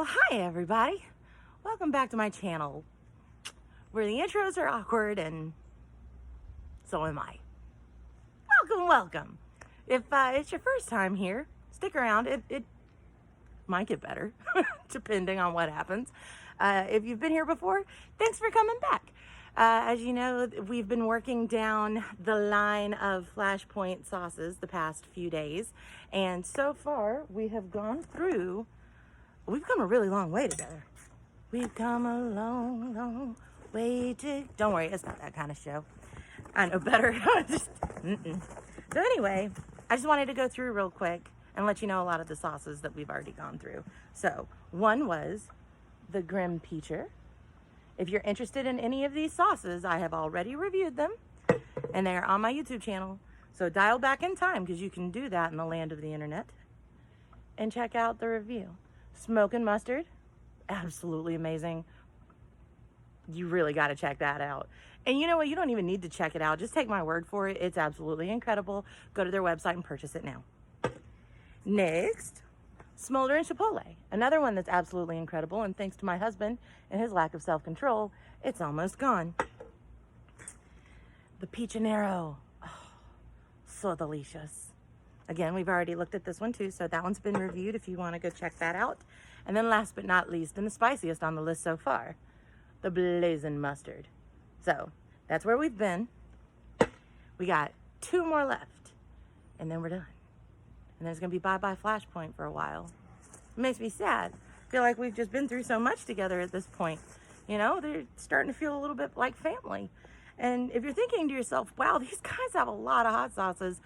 Well, hi everybody. Welcome back to my channel where the intros are awkward and so am I. Welcome. If it's your first time here, stick around. It might get better depending on what happens. If you've been here before, thanks for coming back. As you know, we've been working down the line of Flashpoint sauces the past few days, and so far we've come a really long way together. We've come a long, long way to... Don't worry, it's not that kind of show. I know better. So anyway, I just wanted to go through real quick and let you know a lot of the sauces that we've already gone through. So, one was the Grim Peacher. If you're interested in any of these sauces, I have already reviewed them, and they're on my YouTube channel. So dial back in time, because you can do that in the land of the internet, and check out the review. Smoking mustard, absolutely amazing. You really got to check that out. And you know what? You don't even need to check it out. Just take my word for it. It's absolutely incredible. Go to their website and purchase it now. Next, Smoldering Chipotle, another one that's absolutely incredible, and thanks to my husband and his lack of self-control, it's almost gone. The Peachanero, oh, so delicious. Again, we've already looked at this one too, so that one's been reviewed if you want to go check that out. And then last but not least, and the spiciest on the list so far, the Blazing Mustard. So that's where we've been. We got 2 more left, and then we're done. And then it's going to be bye-bye Flashpoint for a while. It makes me sad. I feel like we've just been through so much together at this point. You know, they're starting to feel a little bit like family. And if you're thinking to yourself, wow, these guys have a lot of hot sauces,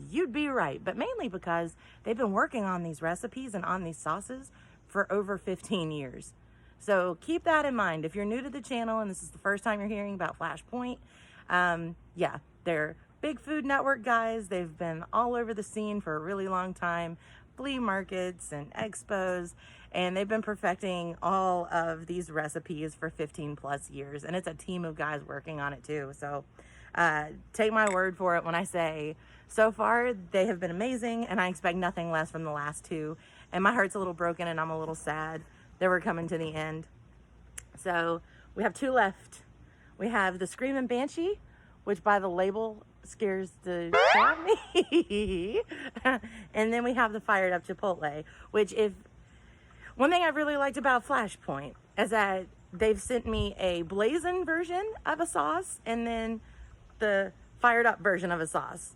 you'd be right. But mainly because they've been working on these recipes and on these sauces for over 15 years. So keep that in mind. If you're new to the channel and this is the first time you're hearing about Flashpoint, yeah, they're big Food Network guys. They've been all over the scene for a really long time, flea markets and expos, and they've been perfecting all of these recipes for 15 plus years. And it's a team of guys working on it too. So take my word for it when I say so far they have been amazing, and I expect nothing less from the last 2. And my heart's a little broken and I'm a little sad that we're coming to the end. So we have 2 left. We have the Screaming Banshee, which by the label scares the shit out of me. And then we have the Fired Up Chipotle, which one thing I've really liked about Flashpoint is that they've sent me a blazing version of a sauce and then the fired up version of a sauce,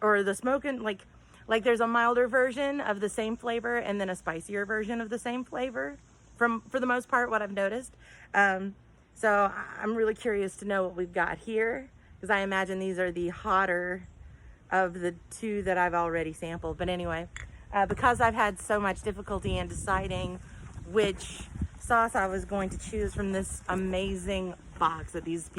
or the smoking, like there's a milder version of the same flavor and then a spicier version of the same flavor, for the most part, what I've noticed. So I'm really curious to know what we've got here, because I imagine these are the hotter of the 2 that I've already sampled. But anyway, because I've had so much difficulty in deciding which sauce I was going to choose from this amazing box that these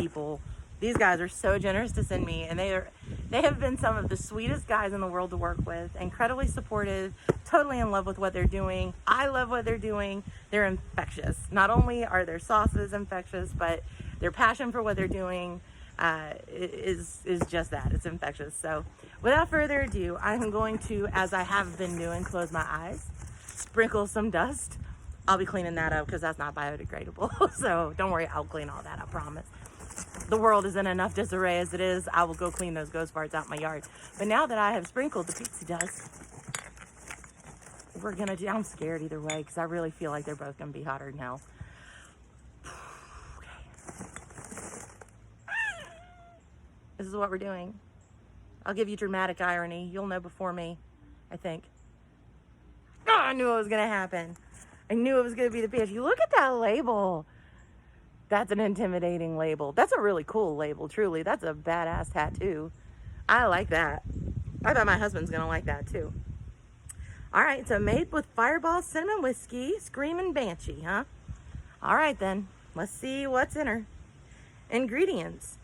guys are so generous to send me, and they have been some of the sweetest guys in the world to work with, incredibly supportive, totally in love with what they're doing. I love what they're doing. They're infectious. Not only are their sauces infectious, but their passion for what they're doing is just that. It's infectious. So without further ado, I'm going to, as I have been doing, close my eyes, sprinkle some dust. I'll be cleaning that up because that's not biodegradable. So don't worry, I'll clean all that, I promise. The world is in enough disarray as it is. I will go clean those ghost farts out my yard. But now that I have sprinkled the pixie dust, I'm scared either way, because I really feel like they're both gonna be hotter than hell. Okay. This is what we're doing. I'll give you dramatic irony. You'll know before me, I think. Oh, I knew it was gonna happen. I knew it was gonna be the bitch. You look at that label. That's an intimidating label. That's a really cool label, truly. That's a badass tattoo. I like that. I bet my husband's gonna like that too. All right, so made with Fireball Cinnamon Whiskey, Screaming Banshee, huh? All right then, let's see what's in her. Ingredients: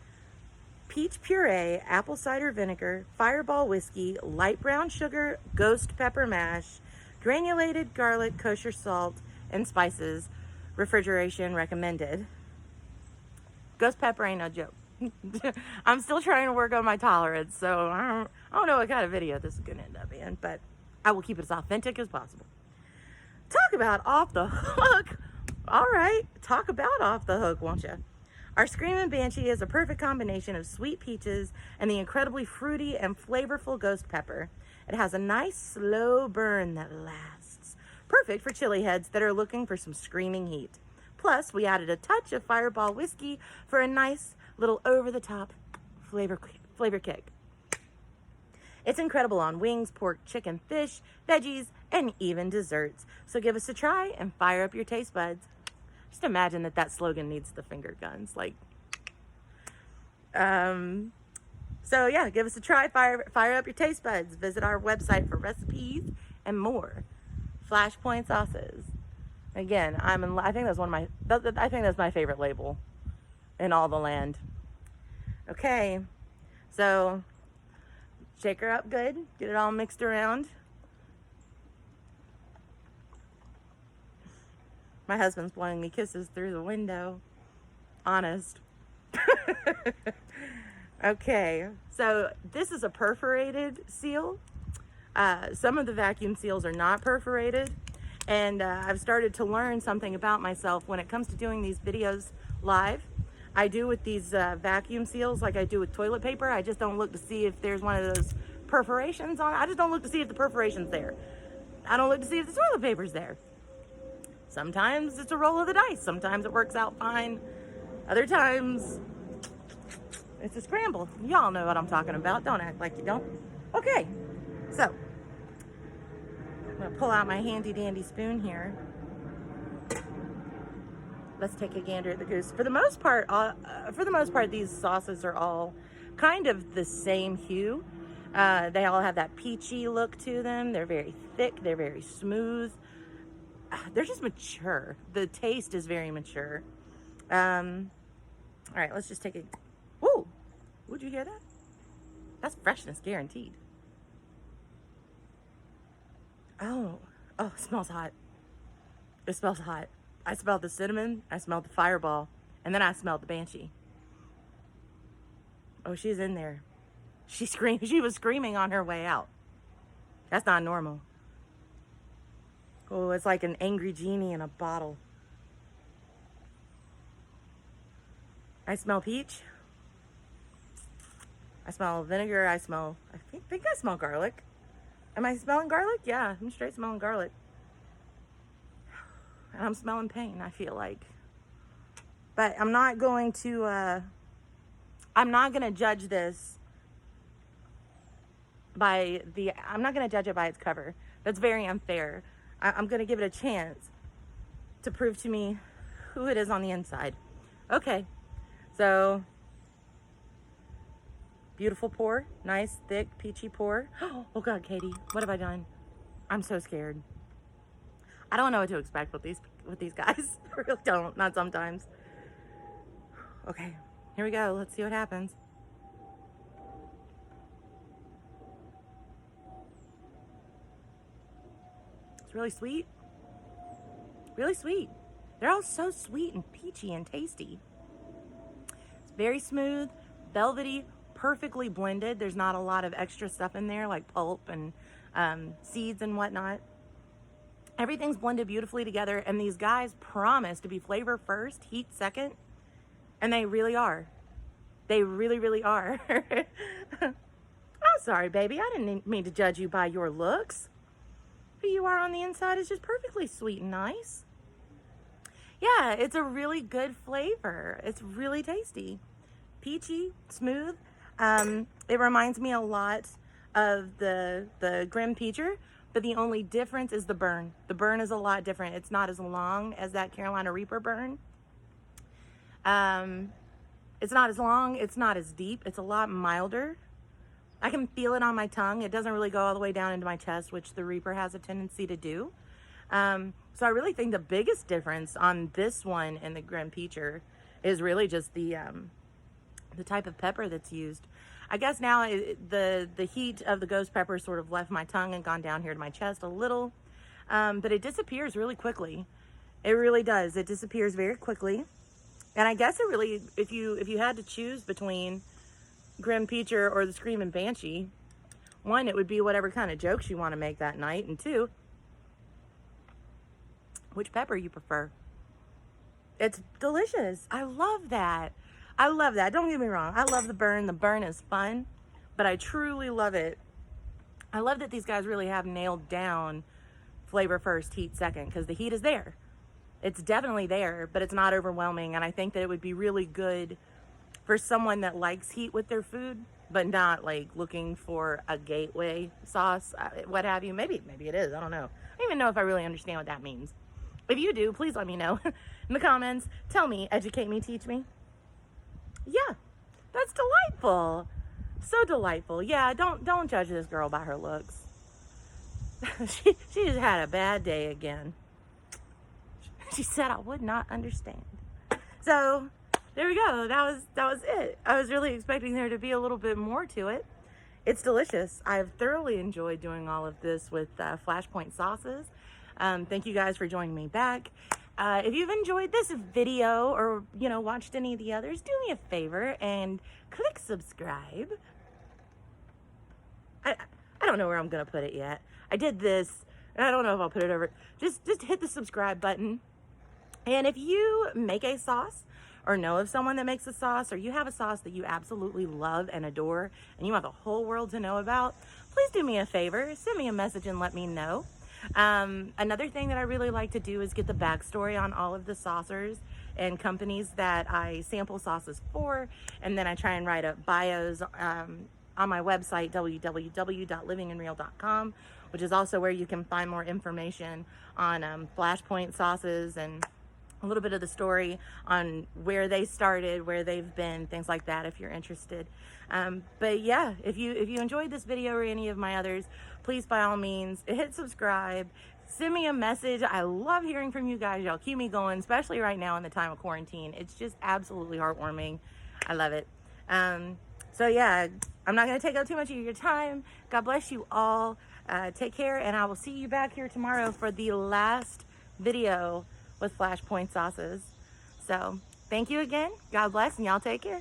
peach puree, apple cider vinegar, Fireball whiskey, light brown sugar, ghost pepper mash, granulated garlic, kosher salt, and spices. Refrigeration recommended. Ghost pepper ain't no joke. I'm still trying to work on my tolerance, so I don't know what kind of video this is gonna end up being, but I will keep it as authentic as possible. Talk about off the hook. All right, talk about off the hook, won't you? Our Screaming Banshee is a perfect combination of sweet peaches and the incredibly fruity and flavorful ghost pepper. It has a nice slow burn that lasts. Perfect for chili heads that are looking for some screaming heat. Plus, we added a touch of Fireball whiskey for a nice little over-the-top flavor kick. It's incredible on wings, pork, chicken, fish, veggies, and even desserts. So give us a try and fire up your taste buds. Just imagine that slogan needs the finger guns. Like, so yeah, give us a try, fire up your taste buds. Visit our website for recipes and more. Flashpoint sauces. Again, I think that's my favorite label in all the land. Okay, so shake her up good, get it all mixed around. My husband's blowing me kisses through the window. Honest. Okay, so this is a perforated seal. Some of the vacuum seals are not perforated. And I've started to learn something about myself when it comes to doing these videos live. I do with these vacuum seals like I do with toilet paper. I just don't look to see if there's one of those perforations on it. I just don't look to see if the perforation's there. I don't look to see if the toilet paper's there. Sometimes it's a roll of the dice. Sometimes it works out fine. Other times it's a scramble. Y'all know what I'm talking about. Don't act like you don't. Okay, so I'm gonna pull out my handy dandy spoon here. Let's take a gander at the goose. For the most part, these sauces are all kind of the same hue. They all have that peachy look to them. They're very thick. They're very smooth. They're just mature. The taste is very mature. All right, let's just take a... Whoa! Would you hear that? That's freshness guaranteed. Oh, it smells hot. It smells hot. I smelled the cinnamon, I smelled the Fireball, and then I smelled the Banshee. Oh, she's in there. She was screaming on her way out. That's not normal. Oh, it's like an angry genie in a bottle. I smell peach. I smell vinegar. I think I smell garlic. Am I smelling garlic? Yeah, I'm straight smelling garlic. And I'm smelling pain, I feel like. But I'm not going to judge this I'm not going to judge it by its cover. That's very unfair. I'm going to give it a chance to prove to me who it is on the inside. Okay, so beautiful pour, nice, thick, peachy pour. Oh God, Katie, what have I done? I'm so scared. I don't know what to expect with these guys. I really don't, not sometimes. Okay, here we go. Let's see what happens. It's really sweet. Really sweet. They're all so sweet and peachy and tasty. It's very smooth, velvety, perfectly blended. There's not a lot of extra stuff in there like pulp and seeds and whatnot. Everything's blended beautifully together, and these guys promise to be flavor first, heat second, and they really are. They really, really are. I'm sorry, baby. I didn't mean to judge you by your looks. Who you are on the inside is just perfectly sweet and nice. Yeah, it's a really good flavor. It's really tasty. Peachy, smooth. It reminds me a lot of the Grim Peacher, but the only difference is the burn. The burn is a lot different. It's not as long as that Carolina Reaper burn. It's not as long. It's not as deep. It's a lot milder. I can feel it on my tongue. It doesn't really go all the way down into my chest, which the Reaper has a tendency to do. So I really think the biggest difference on this one and the Grim Peacher is really just the type of pepper that's used. I guess now the heat of the ghost pepper sort of left my tongue and gone down here to my chest a little, but it disappears really quickly. It really does. It disappears very quickly. And I guess it really, if you had to choose between Grim Peacher or the Screaming Banshee, one, it would be whatever kind of jokes you want to make that night, and two, which pepper you prefer. It's delicious. I love that. I love that. Don't get me wrong. I love the burn. The burn is fun, but I truly love it. I love that these guys really have nailed down flavor first, heat second, because the heat is there. It's definitely there, but it's not overwhelming. And I think that it would be really good for someone that likes heat with their food, but not like looking for a gateway sauce, what have you. Maybe it is. I don't know. I don't even know if I really understand what that means. If you do, please let me know in the comments. Tell me, educate me, teach me. Yeah, that's delightful. So delightful. Yeah, don't judge this girl by her looks. she just had a bad day again. She said I would not understand. So there we go. That was it. I was really expecting there to be a little bit more to it. It's delicious. I've thoroughly enjoyed doing all of this with Flashpoint sauces. Thank you guys for joining me back. If you've enjoyed this video or, watched any of the others, do me a favor and click subscribe. I don't know where I'm going to put it yet. I did this, and I don't know if I'll put it over. Just hit the subscribe button. And if you make a sauce or know of someone that makes a sauce, or you have a sauce that you absolutely love and adore and you want the whole world to know about, please do me a favor. Send me a message and let me know. Another thing that I really like to do is get the backstory on all of the saucers and companies that I sample sauces for, and then I try and write up bios on my website, www.livingandreal.com, which is also where you can find more information on Flashpoint sauces and a little bit of the story on where they started, where they've been, things like that, if you're interested. But yeah, if you enjoyed this video or any of my others, please, by all means, hit subscribe, send me a message. I love hearing from you guys. Y'all keep me going, especially right now in the time of quarantine. It's just absolutely heartwarming. I love it. So yeah, I'm not going to take up too much of your time. God bless you all. Take care, and I will see you back here tomorrow for the last video with Flashpoint sauces. So thank you again. God bless, and y'all take care.